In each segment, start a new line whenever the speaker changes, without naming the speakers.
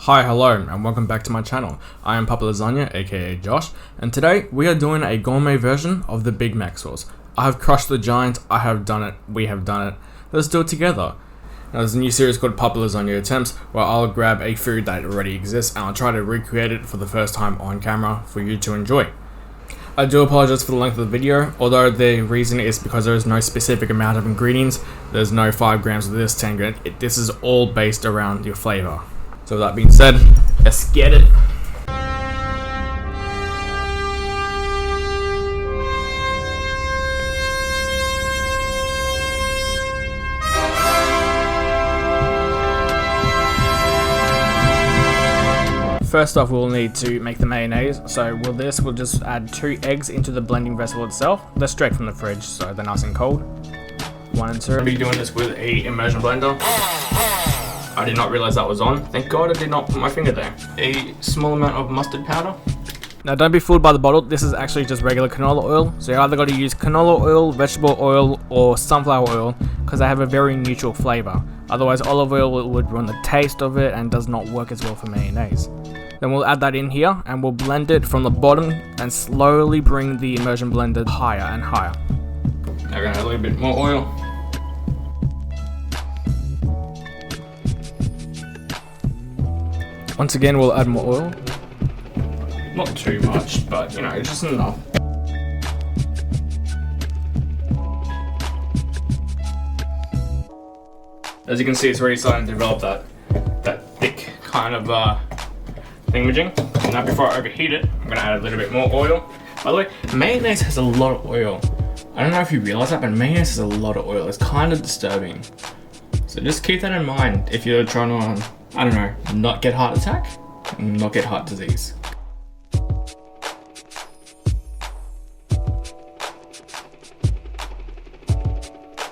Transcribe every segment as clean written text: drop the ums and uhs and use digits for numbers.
Hi, hello, and welcome back to my channel. I am Papa Lasagna, aka Josh, and today we are doing a gourmet version of the Big Mac sauce. I have crushed the giant, I have done it, we have done it. Let's do it together. Now, there's a new series called Papa Lasagna Attempts, where I'll grab a food that already exists and I'll try to recreate it for the first time on camera for you to enjoy. I do apologize for the length of the video, although the reason is because there is no specific amount of ingredients. There's no 5 grams of this, 10 grams. This is all based around your flavor. So with that being said, let's get it. First off, we'll need to make the mayonnaise. So with this, we'll just add 2 eggs into the blending vessel itself. They're straight from the fridge, so they're nice and cold. 1 and 2. I'll be doing this with a immersion blender. I did not realize that was on. Thank God I did not put my finger there. A small amount of mustard powder. Now don't be fooled by the bottle. This is actually just regular canola oil. So you either got to use canola oil, vegetable oil, or sunflower oil because they have a very neutral flavor. Otherwise, olive oil would ruin the taste of it and does not work as well for mayonnaise. Then we'll add that in here and we'll blend it from the bottom and slowly bring the immersion blender higher and higher. Now we're gonna add a little bit more oil. Once again, we'll add more oil. Not too much, but you know, just enough. As you can see, it's already starting to develop that thick kind of thingamajig. Now before I overheat it, I'm gonna add a little bit more oil. By the way, mayonnaise has a lot of oil. I don't know if you realize that, but mayonnaise has a lot of oil. It's kind of disturbing. So just keep that in mind if you're trying to, I don't know, not get heart attack, not get heart disease.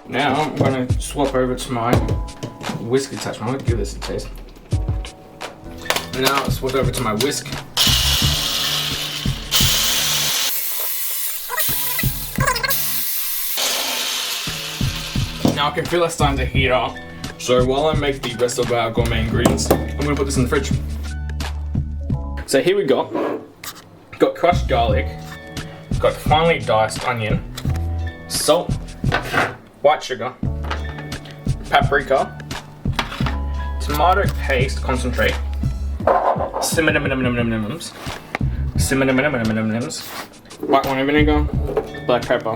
Now I'm going to swap over to my whisk attachment. I'm going to give this a taste. Now I'll swap over to my whisk. Now I can feel it starting to heat up. So while I make the rest of our gourmet ingredients, I'm going to put this in the fridge. So here we go. Got crushed garlic, got finely diced onion, salt, white sugar, paprika, tomato paste concentrate, cinnamons, white wine vinegar, black pepper.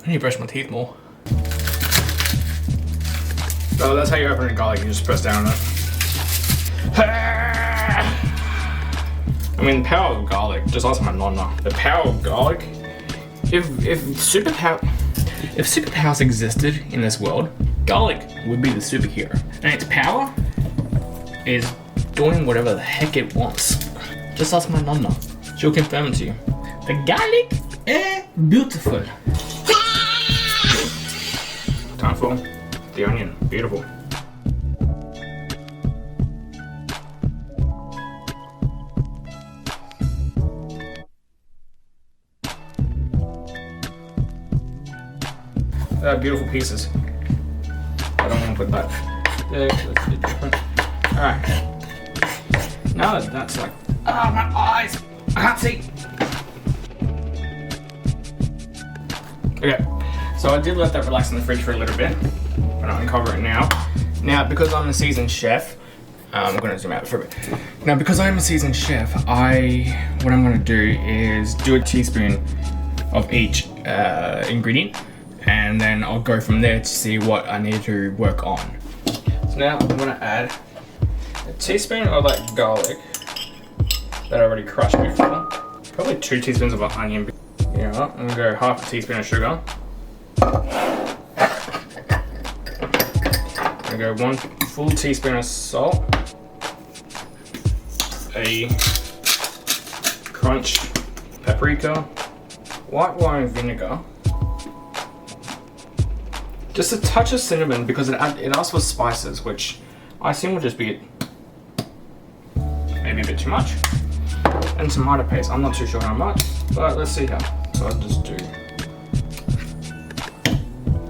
I need to brush my teeth more. So that's how you open a garlic, you just press down on it. I mean, the power of garlic, just ask my nonna. The power of garlic, if superpowers existed in this world, garlic would be the superhero. And its power is doing whatever the heck it wants. Just ask my nonna, she'll confirm it to you. The garlic is beautiful. Time for the onion. Beautiful. Beautiful pieces. I don't want to put that there, that's a bit different. Alright. Now that that's like, my eyes! I can't see! Okay, so I did let that relax in the fridge for a little bit. I'm gonna uncover it now. Now, because I'm a seasoned chef, I'm gonna zoom out for a bit. Now, because I'm a seasoned chef, what I'm gonna do is do a teaspoon of each ingredient, and then I'll go from there to see what I need to work on. So now I'm gonna add a teaspoon of that garlic that I already crushed before. Probably 2 teaspoons of onion. You know what? I'm gonna go half a teaspoon of sugar. I'm gonna go 1 full teaspoon of salt. A crunch paprika, white wine vinegar. Just a touch of cinnamon because it asks for spices, which I assume will just be maybe a bit too much. And tomato paste, I'm not too sure how much, but let's see how. So I'll just do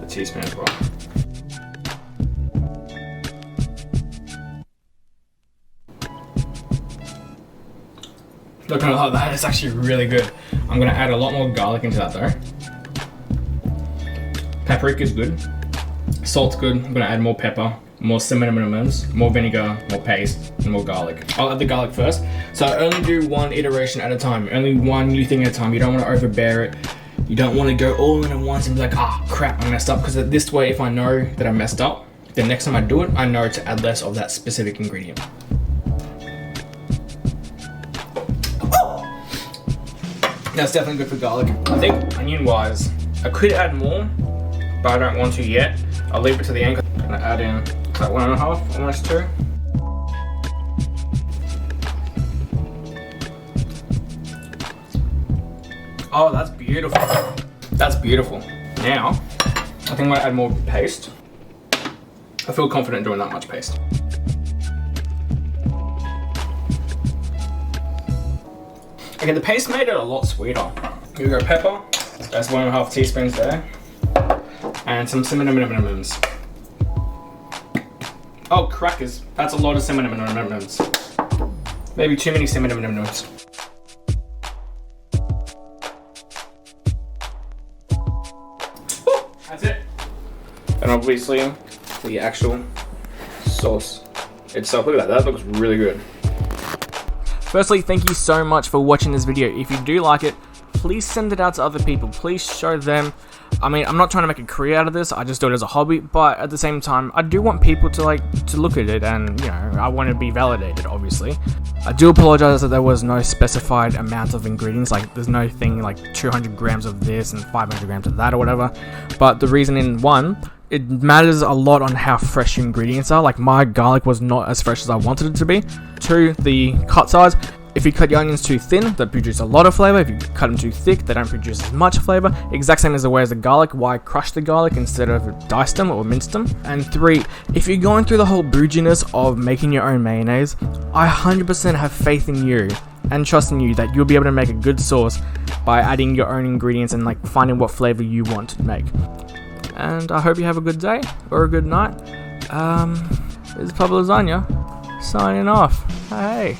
a teaspoon as well. Not gonna lie, that is actually really good. I'm gonna add a lot more garlic into that though. Paprika is good. Salt's good. I'm gonna add more pepper, more cinnamons, more vinegar, more paste, and more garlic. I'll add the garlic first. So I only do one iteration at a time, only one new thing at a time. You don't want to overbear it. You don't want to go all in at once and be like, ah, crap, I messed up. Because this way, if I know that I messed up, the next time I do it, I know to add less of that specific ingredient. That's definitely good for garlic. I think onion-wise, I could add more, but I don't want to yet. I'll leave it to the end. I'm gonna add in like 1.5, almost 2. Oh, that's beautiful. That's beautiful. Now, I think I'm gonna add more paste. I feel confident doing that much paste. Okay, the paste made it a lot sweeter. Here we go, pepper. That's 1.5 teaspoons there. And some cinnamons. Oh, crackers. That's a lot of cinnamons. Maybe too many cinnamons. That's it. And obviously, the actual sauce itself. Look at that. That looks really good. Firstly, thank you so much for watching this video. If you do like it, please send it out to other people. Please show them. I mean, I'm not trying to make a career out of this. I just do it as a hobby, but at the same time, I do want people to look at it, and you know, I want to be validated, obviously. I do apologize that there was no specified amount of ingredients, like there's no thing like 200 grams of this and 500 grams of that or whatever. But the reason in one, it matters a lot on how fresh your ingredients are. Like my garlic was not as fresh as I wanted it to be. 2, the cut size. If you cut your onions too thin, they produce a lot of flavor. If you cut them too thick, they don't produce as much flavor. Exact same as the way as the garlic. Why crush the garlic instead of dice them or mince them? And 3, if you're going through the whole bouginess of making your own mayonnaise, I 100% have faith in you and trust in you that you'll be able to make a good sauce by adding your own ingredients and like finding what flavor you want to make. And I hope you have a good day or a good night. This is Papa Lasagna signing off. Hey.